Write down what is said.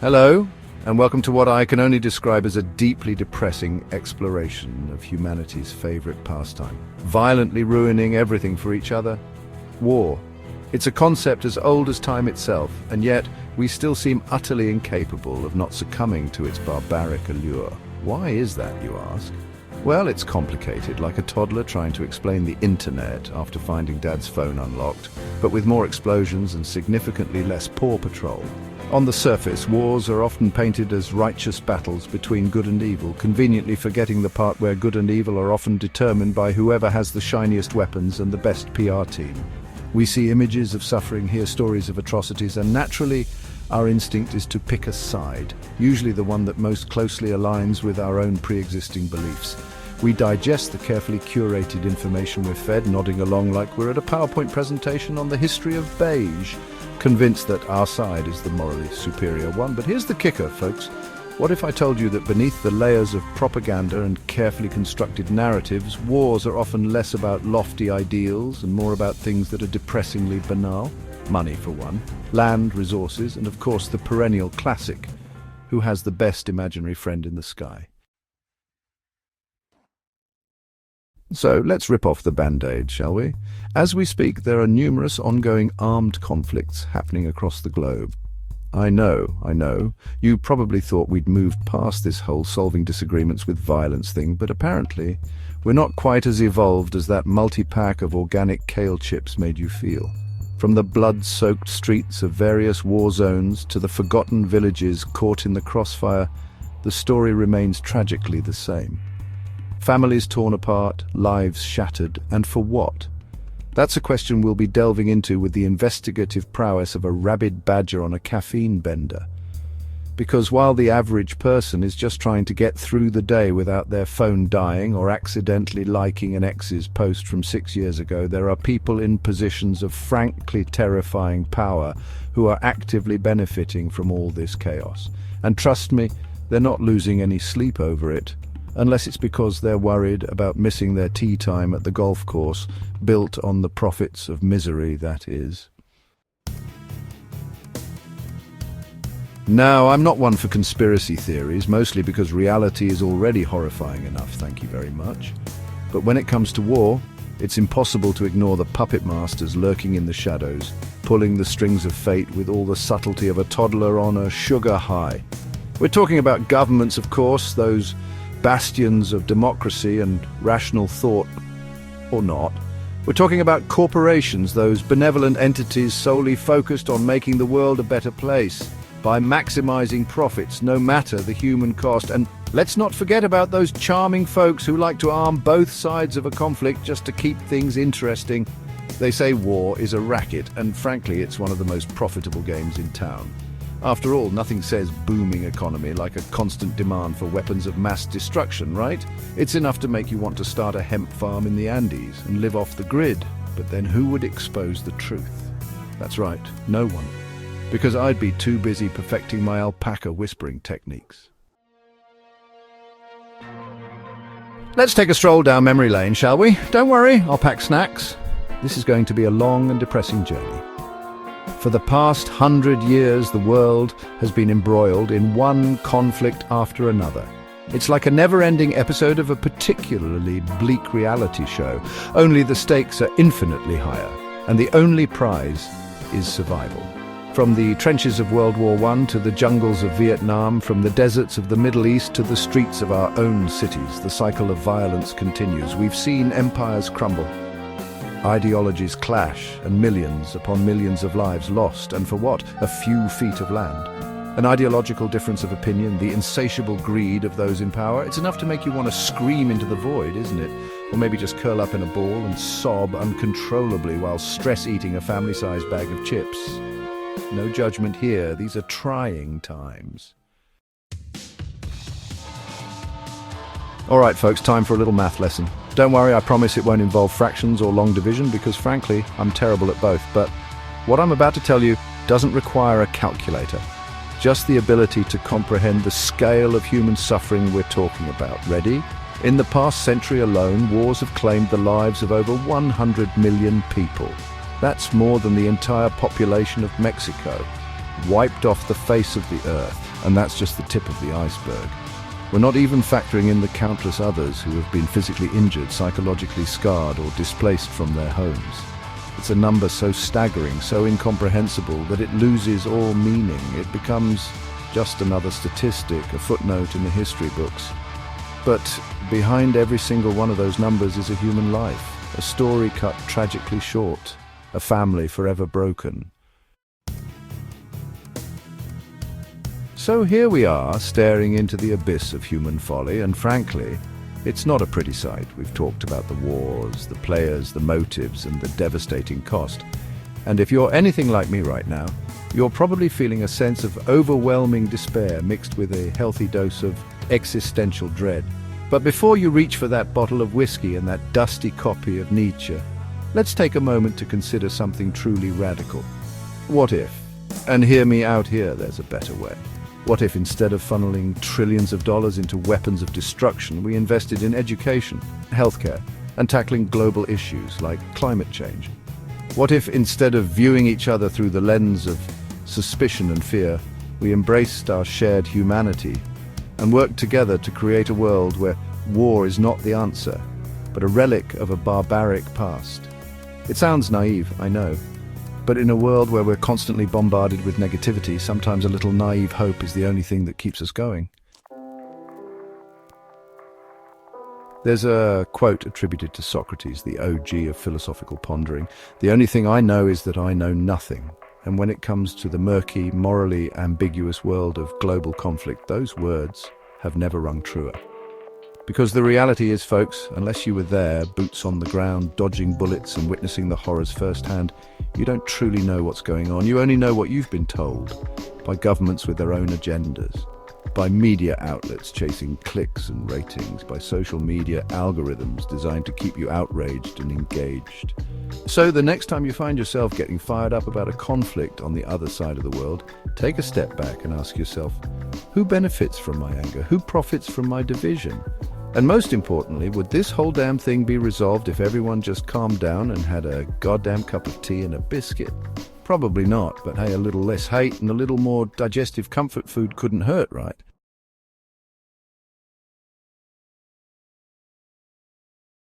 Hello, and welcome to what I can only describe as a deeply depressing exploration of humanity's favorite pastime. Violently ruining everything for each other. War. It's a concept as old as time itself, and yet we still seem utterly incapable of not succumbing to its barbaric allure. Why is that, you ask? Well, it's complicated, like a toddler trying to explain the internet after finding dad's phone unlocked, but with more explosions and significantly less paw patrol. On the surface, wars are often painted as righteous battles between good and evil, conveniently forgetting the part where good and evil are often determined by whoever has the shiniest weapons and the best PR team. We see images of suffering, hear stories of atrocities, and naturally, our instinct is to pick a side, usually the one that most closely aligns with our own pre-existing beliefs. We digest the carefully curated information we're fed, nodding along like we're at a PowerPoint presentation on the history of beige, convinced that our side is the morally superior one. But here's the kicker, folks. What if I told you that beneath the layers of propaganda and carefully constructed narratives, wars are often less about lofty ideals and more about things that are depressingly banal? Money, for one, land, resources, and of course the perennial classic, who has the best imaginary friend in the sky? So let's rip off the band-aid, shall we? As we speak, there are numerous ongoing armed conflicts happening across the globe. I know. You probably thought we'd moved past this whole solving disagreements with violence thing, but apparently we're not quite as evolved as that multi-pack of organic kale chips made you feel. From the blood-soaked streets of various war zones to the forgotten villages caught in the crossfire, the story remains tragically the same. Families torn apart, lives shattered, and for what? That's a question we'll be delving into with the investigative prowess of a rabid badger on a caffeine bender. Because while the average person is just trying to get through the day without their phone dying or accidentally liking an ex's post from 6 years ago, there are people in positions of frankly terrifying power who are actively benefiting from all this chaos. And trust me, they're not losing any sleep over it. Unless it's because they're worried about missing their tea time at the golf course, built on the profits of misery, that is. Now, I'm not one for conspiracy theories, mostly because reality is already horrifying enough, thank you very much. But when it comes to war, it's impossible to ignore the puppet masters lurking in the shadows, pulling the strings of fate with all the subtlety of a toddler on a sugar high. We're talking about governments, of course, those bastions of democracy and rational thought, or not. We're talking about corporations, those benevolent entities solely focused on making the world a better place by maximizing profits, no matter the human cost. And let's not forget about those charming folks who like to arm both sides of a conflict just to keep things interesting. They say war is a racket, and frankly, it's one of the most profitable games in town. After all, nothing says booming economy like a constant demand for weapons of mass destruction, right? It's enough to make you want to start a hemp farm in the Andes and live off the grid. But then who would expose the truth? That's right, no one. Because I'd be too busy perfecting my alpaca whispering techniques. Let's take a stroll down memory lane, shall we? Don't worry, I'll pack snacks. This is going to be a long and depressing journey. For the past 100 years, the world has been embroiled in one conflict after another. It's like a never-ending episode of a particularly bleak reality show, only the stakes are infinitely higher, and the only prize is survival. From the trenches of World War I to the jungles of Vietnam, from the deserts of the Middle East to the streets of our own cities, the cycle of violence continues. We've seen empires crumble, ideologies clash, and millions upon millions of lives lost, and for what? A few feet of land. An ideological difference of opinion, the insatiable greed of those in power, it's enough to make you want to scream into the void, isn't it? Or maybe just curl up in a ball and sob uncontrollably while stress-eating a family-sized bag of chips. No judgment here, these are trying times. All right, folks, time for a little math lesson. Don't worry, I promise it won't involve fractions or long division because, frankly, I'm terrible at both. But what I'm about to tell you doesn't require a calculator, just the ability to comprehend the scale of human suffering we're talking about. Ready? In the past century alone, wars have claimed the lives of over 100 million people. That's more than the entire population of Mexico. wiped off the face of the earth, and that's just the tip of the iceberg. We're not even factoring in the countless others who have been physically injured, psychologically scarred, or displaced from their homes. It's a number so staggering, so incomprehensible, that it loses all meaning. It becomes just another statistic, a footnote in the history books. But behind every single one of those numbers is a human life, a story cut tragically short, a family forever broken. So here we are, staring into the abyss of human folly, and frankly, it's not a pretty sight. We've talked about the wars, the players, the motives, and the devastating cost. And if you're anything like me right now, you're probably feeling a sense of overwhelming despair mixed with a healthy dose of existential dread. But before you reach for that bottle of whiskey and that dusty copy of Nietzsche, let's take a moment to consider something truly radical. What if, and hear me out here, there's a better way. What if instead of funneling trillions of dollars into weapons of destruction, we invested in education, healthcare, and tackling global issues like climate change? What if instead of viewing each other through the lens of suspicion and fear, we embraced our shared humanity and worked together to create a world where war is not the answer, but a relic of a barbaric past? It sounds naive, I know. But in a world where we're constantly bombarded with negativity, sometimes a little naive hope is the only thing that keeps us going. There's a quote attributed to Socrates, the OG of philosophical pondering. "The only thing I know is that I know nothing." And when it comes to the murky, morally ambiguous world of global conflict, those words have never rung truer. Because the reality is, folks, unless you were there, boots on the ground, dodging bullets and witnessing the horrors firsthand, you don't truly know what's going on. You only know what you've been told by governments with their own agendas, by media outlets chasing clicks and ratings, by social media algorithms designed to keep you outraged and engaged. So the next time you find yourself getting fired up about a conflict on the other side of the world, take a step back and ask yourself, who benefits from my anger? Who profits from my division? And most importantly, would this whole damn thing be resolved if everyone just calmed down and had a goddamn cup of tea and a biscuit? Probably not, but hey, a little less hate and a little more digestive comfort food couldn't hurt, right?